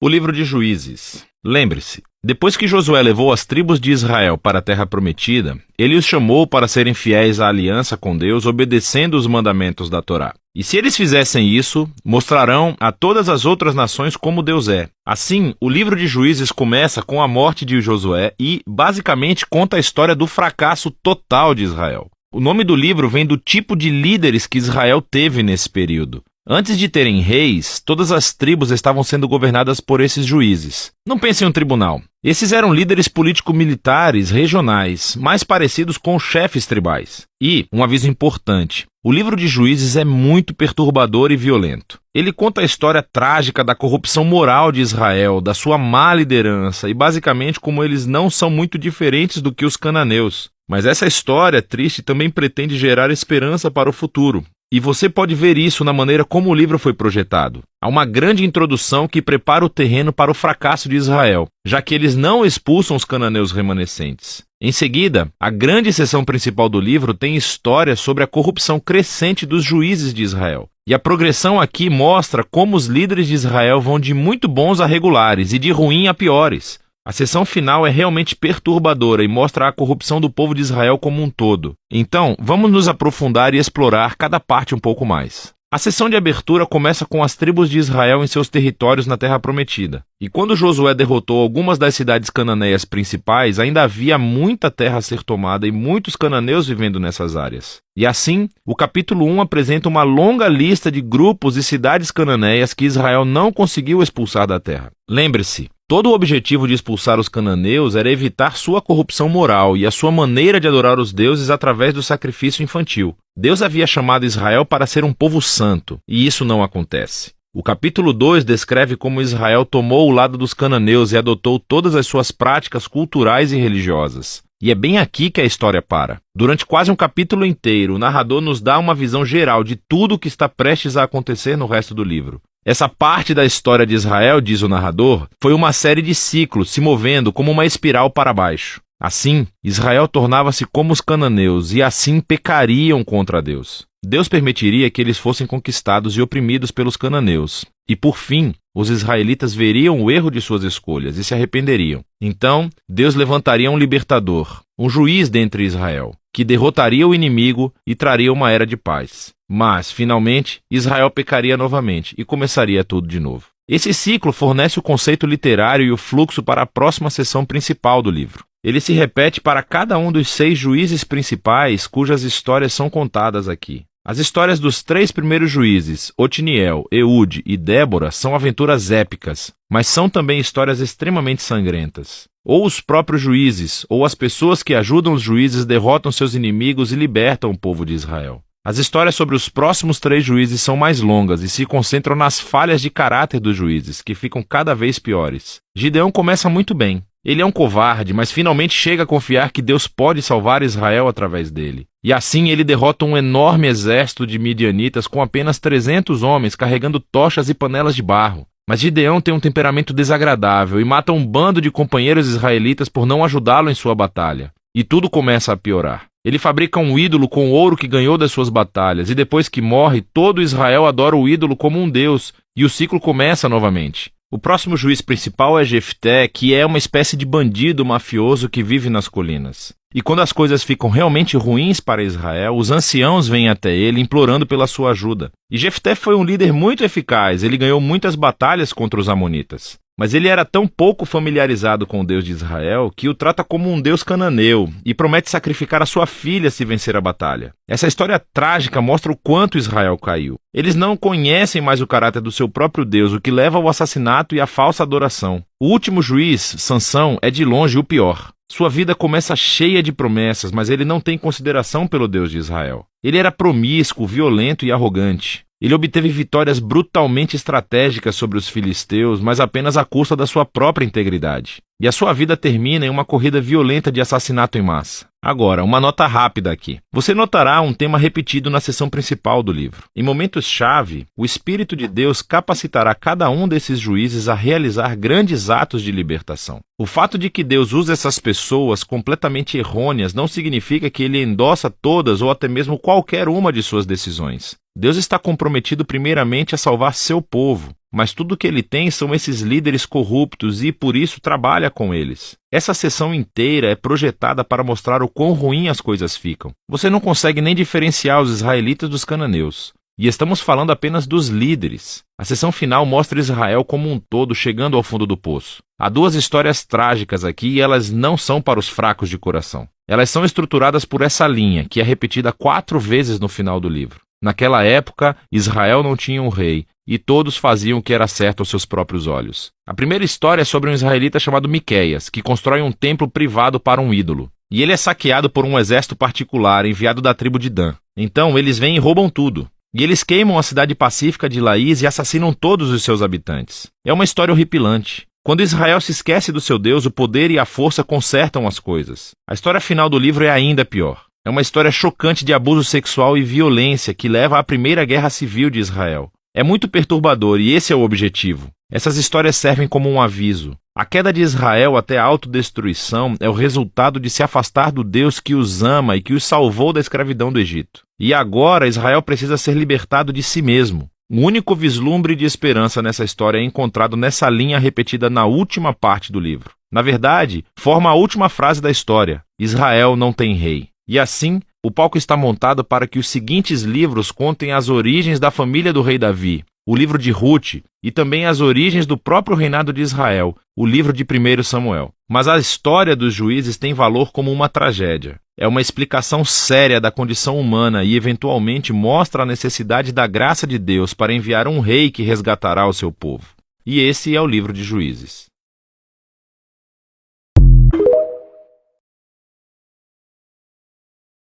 O livro de Juízes. Lembre-se, depois que Josué levou as tribos de Israel para a terra prometida, ele os chamou para serem fiéis à aliança com Deus, obedecendo os mandamentos da Torá. E se eles fizessem isso, mostrarão a todas as outras nações como Deus é. Assim, o livro de Juízes começa com a morte de Josué e, basicamente, conta a história do fracasso total de Israel. O nome do livro vem do tipo de líderes que Israel teve nesse período. Antes de terem reis, todas as tribos estavam sendo governadas por esses juízes. Não pense em um tribunal. Esses eram líderes político-militares regionais, mais parecidos com chefes tribais. E, um aviso importante, o livro de Juízes é muito perturbador e violento. Ele conta a história trágica da corrupção moral de Israel, da sua má liderança e basicamente como eles não são muito diferentes do que os cananeus. Mas essa história triste também pretende gerar esperança para o futuro. E você pode ver isso na maneira como o livro foi projetado. Há uma grande introdução que prepara o terreno para o fracasso de Israel, já que eles não expulsam os cananeus remanescentes. Em seguida, a grande seção principal do livro tem história sobre a corrupção crescente dos juízes de Israel. E a progressão aqui mostra como os líderes de Israel vão de muito bons a regulares e de ruim a piores. A seção final é realmente perturbadora e mostra a corrupção do povo de Israel como um todo. Então, vamos nos aprofundar e explorar cada parte um pouco mais. A sessão de abertura começa com as tribos de Israel em seus territórios na Terra Prometida. E quando Josué derrotou algumas das cidades cananeias principais, ainda havia muita terra a ser tomada e muitos cananeus vivendo nessas áreas. E assim, o capítulo 1 apresenta uma longa lista de grupos e cidades cananeias que Israel não conseguiu expulsar da terra. Lembre-se, todo o objetivo de expulsar os cananeus era evitar sua corrupção moral e a sua maneira de adorar os deuses através do sacrifício infantil. Deus havia chamado Israel para ser um povo santo, e isso não acontece. O capítulo 2 descreve como Israel tomou o lado dos cananeus e adotou todas as suas práticas culturais e religiosas. E é bem aqui que a história para. Durante quase um capítulo inteiro, o narrador nos dá uma visão geral de tudo o que está prestes a acontecer no resto do livro. Essa parte da história de Israel, diz o narrador, foi uma série de ciclos se movendo como uma espiral para baixo. Assim, Israel tornava-se como os cananeus e assim pecariam contra Deus. Deus permitiria que eles fossem conquistados e oprimidos pelos cananeus. E por fim, os israelitas veriam o erro de suas escolhas e se arrependeriam. Então, Deus levantaria um libertador, um juiz dentre Israel, que derrotaria o inimigo e traria uma era de paz. Mas, finalmente, Israel pecaria novamente e começaria tudo de novo. Esse ciclo fornece o conceito literário e o fluxo para a próxima seção principal do livro. Ele se repete para cada um dos 6 juízes principais cujas histórias são contadas aqui. As histórias dos 3 primeiros juízes, Otniel, Eude e Débora, são aventuras épicas, mas são também histórias extremamente sangrentas. Ou os próprios juízes, ou as pessoas que ajudam os juízes derrotam seus inimigos e libertam o povo de Israel. As histórias sobre os próximos 3 juízes são mais longas e se concentram nas falhas de caráter dos juízes, que ficam cada vez piores. Gideão começa muito bem. Ele é um covarde, mas finalmente chega a confiar que Deus pode salvar Israel através dele. E assim ele derrota um enorme exército de midianitas com apenas 300 homens carregando tochas e panelas de barro. Mas Gideão tem um temperamento desagradável e mata um bando de companheiros israelitas por não ajudá-lo em sua batalha. E tudo começa a piorar. Ele fabrica um ídolo com o ouro que ganhou das suas batalhas, e depois que morre, todo Israel adora o ídolo como um deus, e o ciclo começa novamente. O próximo juiz principal é Jefté, que é uma espécie de bandido mafioso que vive nas colinas. E quando as coisas ficam realmente ruins para Israel, os anciãos vêm até ele implorando pela sua ajuda. E Jefté foi um líder muito eficaz, ele ganhou muitas batalhas contra os amonitas. Mas ele era tão pouco familiarizado com o Deus de Israel que o trata como um deus cananeu e promete sacrificar a sua filha se vencer a batalha. Essa história trágica mostra o quanto Israel caiu. Eles não conhecem mais o caráter do seu próprio Deus, o que leva ao assassinato e à falsa adoração. O último juiz, Sansão, é de longe o pior. Sua vida começa cheia de promessas, mas ele não tem consideração pelo Deus de Israel. Ele era promíscuo, violento e arrogante. Ele obteve vitórias brutalmente estratégicas sobre os filisteus, mas apenas à custa da sua própria integridade. E a sua vida termina em uma corrida violenta de assassinato em massa. Agora, uma nota rápida aqui. Você notará um tema repetido na seção principal do livro. Em momentos-chave, o Espírito de Deus capacitará cada um desses juízes a realizar grandes atos de libertação. O fato de que Deus usa essas pessoas completamente errôneas não significa que ele endossa todas ou até mesmo qualquer uma de suas decisões. Deus está comprometido primeiramente a salvar seu povo. mas tudo que ele tem são esses líderes corruptos e, por isso, trabalha com eles. Essa seção inteira é projetada para mostrar o quão ruim as coisas ficam. Você não consegue nem diferenciar os israelitas dos cananeus. E estamos falando apenas dos líderes. A seção final mostra Israel como um todo chegando ao fundo do poço. Há duas histórias trágicas aqui e elas não são para os fracos de coração. Elas são estruturadas por essa linha, que é repetida 4 vezes no final do livro. Naquela época, Israel não tinha um rei, e todos faziam o que era certo aos seus próprios olhos. A primeira história é sobre um israelita chamado Miqueias, que constrói um templo privado para um ídolo. E ele é saqueado por um exército particular enviado da tribo de Dan. Então, eles vêm e roubam tudo. E eles queimam a cidade pacífica de Laís e assassinam todos os seus habitantes. É uma história horripilante. Quando Israel se esquece do seu Deus, o poder e a força consertam as coisas. A história final do livro é ainda pior. É uma história chocante de abuso sexual e violência que leva à primeira guerra civil de Israel. É muito perturbador e esse é o objetivo. Essas histórias servem como um aviso. A queda de Israel até a autodestruição é o resultado de se afastar do Deus que os ama e que os salvou da escravidão do Egito. E agora Israel precisa ser libertado de si mesmo. O único vislumbre de esperança nessa história é encontrado nessa linha repetida na última parte do livro. Na verdade, forma a última frase da história: Israel não tem rei. E assim, o palco está montado para que os seguintes livros contem as origens da família do rei Davi, o livro de Ruth, e também as origens do próprio reinado de Israel, o livro de 1 Samuel. Mas a história dos juízes tem valor como uma tragédia. É uma explicação séria da condição humana e, eventualmente, mostra a necessidade da graça de Deus para enviar um rei que resgatará o seu povo. E esse é o livro de Juízes.